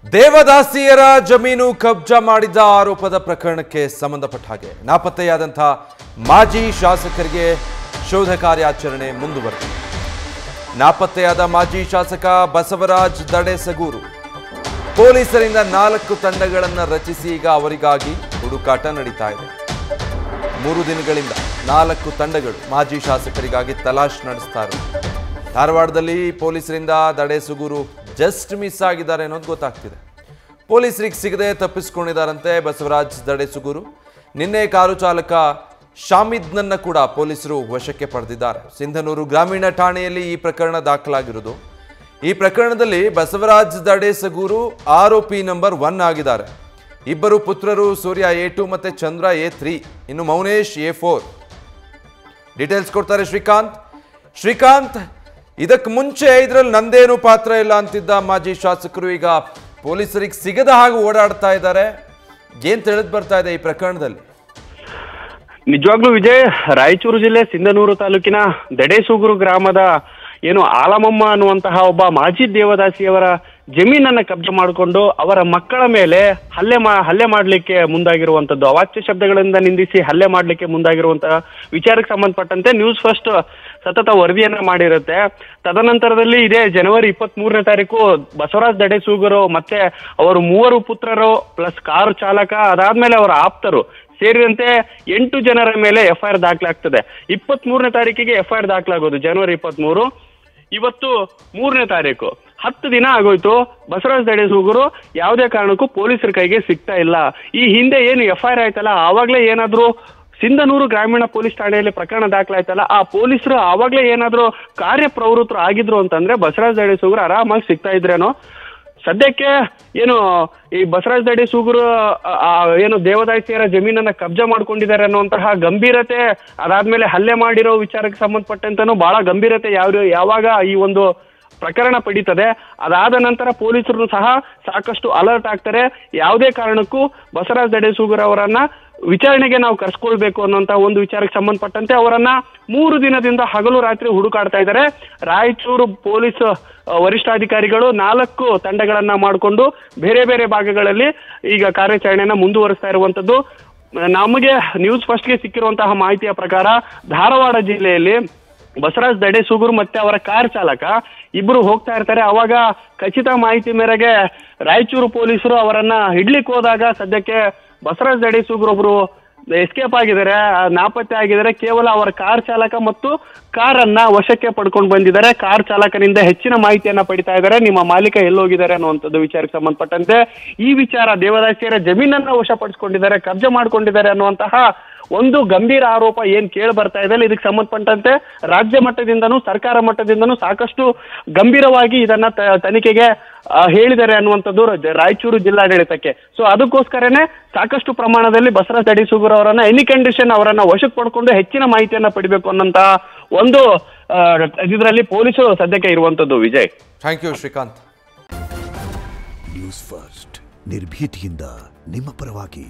ದೇವದಾಸಿಯರ ಜಮೀನು ಕಬ್ಜಾ ಮಾಡಿದ ಆರೋಪದ ಪ್ರಕರಣಕ್ಕೆ ಸಂಬಂಧಪಟ್ಟ ಹಾಗೆ ನಾಪತ್ತೆಯಾದಂಥ ಮಾಜಿ ಶಾಸಕರಿಗೆ ಶೋಧ ಕಾರ್ಯಾಚರಣೆ ಮುಂದುವರೆದಿದೆ. ನಾಪತ್ತೆಯಾದ ಮಾಜಿ ಶಾಸಕ ಬಸವರಾಜ್ ದಡೇಸಗೂರು ಪೊಲೀಸರಿಂದ 4 ತಂಡಗಳನ್ನು ರಚಿಸಿ ಈಗ ಅವರಿಗಾಗಿ ಹುಡುಕಾಟ ನಡೀತಾ ಇದೆ. 3 ದಿನಗಳಿಂದ 4 ತಂಡಗಳು ಮಾಜಿ ಶಾಸಕರಿಗಾಗಿ ತಲಾಶ್ ನಡೆಸ್ತಾ ಇದ್ದಾರೆ. ಧಾರವಾಡದಲ್ಲಿ ಪೊಲೀಸರಿಂದ ದಡೇಸಗೂರು ಜಸ್ಟ್ ಮಿಸ್ ಆಗಿದ್ದಾರೆ ಅನ್ನೋದು ಗೊತ್ತಾಗ್ತಿದೆ. ಪೊಲೀಸರಿಗೆ ಸಿಗದೆ ತಪ್ಪಿಸಿಕೊಂಡಿದ್ದಾರಂತೆ ಬಸವರಾಜ್ ದಡೇಸಗೂರು. ನಿನ್ನೆ ಕಾರು ಚಾಲಕ ಶಾಮಿದ್ನನ್ನ ಕೂಡ ಪೊಲೀಸರು ವಶಕ್ಕೆ ಪಡೆದಿದ್ದಾರೆ. ಸಿಂಧನೂರು ಗ್ರಾಮೀಣ ಠಾಣೆಯಲ್ಲಿ ಈ ಪ್ರಕರಣ ದಾಖಲಾಗಿರುವುದು. ಈ ಪ್ರಕರಣದಲ್ಲಿ ಬಸವರಾಜ್ ದಡೇಸಗೂರು ಆರೋಪಿ ನಂಬರ್ 1 ಆಗಿದ್ದಾರೆ. ಇಬ್ಬರು ಪುತ್ರರು ಸೂರ್ಯ A2 ಮತ್ತೆ ಚಂದ್ರ A3, ಇನ್ನು ಮೌನೇಶ್ A4. ಡೀಟೇಲ್ಸ್ ಕೊಡ್ತಾರೆ ಶ್ರೀಕಾಂತ್. ಇದಕ್ಕೆ ಮುಂಚೆ ಇದರಲ್ಲಿ ನಂದೇನು ಪಾತ್ರ ಇಲ್ಲ ಅಂತಿದ್ದ ಮಾಜಿ ಶಾಸಕರು ಈಗ ಪೊಲೀಸರಿಗೆ ಸಿಗದ ಹಾಗೆ ಓಡಾಡ್ತಾ ಇದ್ದಾರೆ. ಏನ್ ತಿಳಿದು ಬರ್ತಾ ಇದೆ ಈ ಪ್ರಕರಣದಲ್ಲಿ? ನಿಜವಾಗ್ಲೂ ವಿಜಯ್, ರಾಯಚೂರು ಜಿಲ್ಲೆ ಸಿಂಧನೂರು ತಾಲೂಕಿನ ದಡೇಸೂಗೂರು ಗ್ರಾಮದ ಆಲಮಮ್ಮ ಅನ್ನುವಂತಹ ಒಬ್ಬ ಮಾಜಿ ದೇವದಾಸಿಯವರ ಜಮೀನನ್ನ ಕಬ್ಜೆ ಮಾಡಿಕೊಂಡು ಅವರ ಮಕ್ಕಳ ಮೇಲೆ ಹಲ್ಲೆ ಮಾಡಲಿಕ್ಕೆ ಮುಂದಾಗಿರುವಂತದ್ದು, ಅವಾಚ್ಯ ಶಬ್ದಗಳಿಂದ ನಿಂದಿಸಿ ಹಲ್ಲೆ ಮಾಡಲಿಕ್ಕೆ ಮುಂದಾಗಿರುವಂತಹ ವಿಚಾರಕ್ಕೆ ಸಂಬಂಧಪಟ್ಟಂತೆ ನ್ಯೂಸ್ ಫಸ್ಟ್ ಸತತ ವರದಿಯನ್ನ ಮಾಡಿರುತ್ತೆ. ತದನಂತರದಲ್ಲಿ ಇದೇ ಜನವರಿ 23ನೇ ತಾರೀಕು ಬಸವರಾಜ್ ದಡೇಸೂಗೂರು ಮತ್ತೆ ಅವರು 3 ಪುತ್ರರು ಪ್ಲಸ್ ಕಾರು ಚಾಲಕ, ಅದಾದ್ಮೇಲೆ ಅವರ ಆಪ್ತರು ಸೇರಿದಂತೆ 8 ಜನರ ಮೇಲೆ FIR ದಾಖಲಾಗ್ತದೆ. 23ನೇ ತಾರೀಕಿಗೆ FIR ದಾಖಲಾಗೋದು, ಜನವರಿ 23. ಇವತ್ತು 3ನೇ ತಾರೀಕು, 10 ದಿನ ಆಗೋಯ್ತು. ಬಸವರಾಜ್ ದಡೇಸೂಗೂರು ಯಾವುದೇ ಕಾರಣಕ್ಕೂ ಪೊಲೀಸರ ಕೈಗೆ ಸಿಗ್ತಾ ಇಲ್ಲ. ಈ ಹಿಂದೆ ಏನು FIR ಆಯ್ತಲ್ಲ, ಆವಾಗ್ಲೇ ಏನಾದ್ರು ಸಿಂಧನೂರು ಗ್ರಾಮೀಣ ಪೊಲೀಸ್ ಠಾಣೆಯಲ್ಲಿ ಪ್ರಕರಣ ದಾಖಲಾಯ್ತಲ್ಲ, ಆ ಪೊಲೀಸರು ಆವಾಗ್ಲೇ ಏನಾದ್ರು ಕಾರ್ಯಪ್ರವೃತ್ತರು ಆಗಿದ್ರು ಅಂತಂದ್ರೆ ಬಸವರಾಜ್ ದಡೇಸೂಗೂರು ಆರಾಮಾಗಿ ಸಿಗ್ತಾ ಇದ್ರೇನೋ. ಸದ್ಯಕ್ಕೆ ಏನು ಈ ಬಸವರಾಜ್ ದಡೇಸೂಗೂರು ಏನು ದೇವದಾಸಿಯರ ಜಮೀನನ್ನ ಕಬ್ಜಾ ಮಾಡ್ಕೊಂಡಿದ್ದಾರೆ ಅನ್ನುವಂತಹ ಗಂಭೀರತೆ, ಅದಾದ್ಮೇಲೆ ಹಲ್ಲೆ ಮಾಡಿರೋ ವಿಚಾರಕ್ಕೆ ಸಂಬಂಧಪಟ್ಟಂತನೂ ಬಹಳ ಗಂಭೀರತೆ ಯಾವಾಗ ಈ ಒಂದು ಪ್ರಕರಣ ಪಡೀತದೆ, ಅದಾದ ನಂತರ ಪೊಲೀಸರು ಸಹ ಸಾಕಷ್ಟು ಅಲರ್ಟ್ ಆಗ್ತಾರೆ. ಯಾವುದೇ ಕಾರಣಕ್ಕೂ ಬಸವರಾಜ್ ದಡೇಸೂಗೂರು ಅವರನ್ನ ವಿಚಾರಣೆಗೆ ನಾವು ಕರ್ಸ್ಕೊಳ್ಬೇಕು ಅನ್ನೋಂತ ಒಂದು ವಿಚಾರಕ್ಕೆ ಸಂಬಂಧಪಟ್ಟಂತೆ ಅವರನ್ನ 3 ದಿನದಿಂದ ಹಗಲು ರಾತ್ರಿ ಹುಡುಕಾಡ್ತಾ ಇದ್ದಾರೆ. ರಾಯಚೂರು ಪೊಲೀಸ್ ವರಿಷ್ಠಾಧಿಕಾರಿಗಳು 4 ತಂಡಗಳನ್ನ ಮಾಡಿಕೊಂಡು ಬೇರೆ ಬೇರೆ ಭಾಗಗಳಲ್ಲಿ ಈಗ ಕಾರ್ಯಾಚರಣೆಯನ್ನ ಮುಂದುವರಿಸ್ತಾ ಇರುವಂತದ್ದು. ನಮಗೆ ನ್ಯೂಸ್ ಫಸ್ಟ್ಗೆ ಸಿಕ್ಕಿರುವಂತಹ ಮಾಹಿತಿಯ ಪ್ರಕಾರ ಧಾರವಾಡ ಜಿಲ್ಲೆಯಲ್ಲಿ ಬಸವರಾಜ್ ದಡೇಸೂಗೂರು ಮತ್ತೆ ಅವರ ಕಾರ್ ಚಾಲಕ ಇಬ್ರು ಹೋಗ್ತಾ ಇರ್ತಾರೆ. ಅವಾಗ ಖಚಿತ ಮಾಹಿತಿ ಮೇರೆಗೆ ರಾಯಚೂರು ಪೊಲೀಸರು ಅವರನ್ನ ಹಿಡ್ಲಿಕ್ಕೆ ಹೋದಾಗ ಸದ್ಯಕ್ಕೆ ಬಸವರಾಜ್ ದಡೇಸೂಗೂರು ಒಬ್ರು ಎಸ್ಕೇಪ್ ಆಗಿದ್ದಾರೆ, ನಾಪತ್ತೆ ಆಗಿದ್ದಾರೆ. ಕೇವಲ ಅವರ ಕಾರ್ ಚಾಲಕ ಮತ್ತು ಕಾರನ್ನ ವಶಕ್ಕೆ ಪಡ್ಕೊಂಡು ಬಂದಿದ್ದಾರೆ. ಕಾರ್ ಚಾಲಕನಿಂದ ಹೆಚ್ಚಿನ ಮಾಹಿತಿಯನ್ನ ಪಡಿತಾ ಇದ್ದಾರೆ. ನಿಮ್ಮ ಮಾಲೀಕ ಎಲ್ಲೋಗಿದ್ದಾರೆ ಅನ್ನುವಂಥದ್ದು ವಿಚಾರಕ್ಕೆ ಸಂಬಂಧಪಟ್ಟಂತೆ ಈ ವಿಚಾರ ದೇವದಾಸಿಯರ ಜಮೀನನ್ನ ವಶಪಡಿಸಿಕೊಂಡಿದ್ದಾರೆ, ಕಬ್ಜೆ ಮಾಡ್ಕೊಂಡಿದ್ದಾರೆ ಅನ್ನುವಂತಹ ಒಂದು ಗಂಭೀರ ಆರೋಪ ಏನ್ ಕೇಳಿ ಬರ್ತಾ ಇದೆ. ಇದಕ್ಕೆ ಸಂಬಂಧಪಟ್ಟಂತೆ ರಾಜ್ಯ ಮಟ್ಟದಿಂದನೂ ಸರ್ಕಾರ ಮಟ್ಟದಿಂದನೂ ಸಾಕಷ್ಟು ಗಂಭೀರವಾಗಿ ಇದನ್ನ ತನಿಖೆಗೆ ಹೇಳಿದ್ದಾರೆ ಅನ್ನುವಂಥದ್ದು ರಾಯಚೂರು ಜಿಲ್ಲಾಡಳಿತಕ್ಕೆ. ಸೊ ಅದಕ್ಕೋಸ್ಕರನೇ ಸಾಕಷ್ಟು ಪ್ರಮಾಣದಲ್ಲಿ ಬಸವರಾಜ್ ದಡೇಸೂಗೂರು ಅವರನ್ನ ಎನಿ ಕಂಡೀಷನ್ ಅವರನ್ನ ವಶಕ್ಕೆ ಪಡ್ಕೊಂಡು ಹೆಚ್ಚಿನ ಮಾಹಿತಿಯನ್ನ ಪಡಿಬೇಕು ಅನ್ನೋಂತಹ ಒಂದು ಇದರಲ್ಲಿ ಪೊಲೀಸರು ಸದ್ಯಕ್ಕೆ ಇರುವಂತದ್ದು. Vijay, thank you Srikanth. News First ನಿರ್ಭೀತಿಯಿಂದ ನಿಮ್ಮ ಪರವಾಗಿ.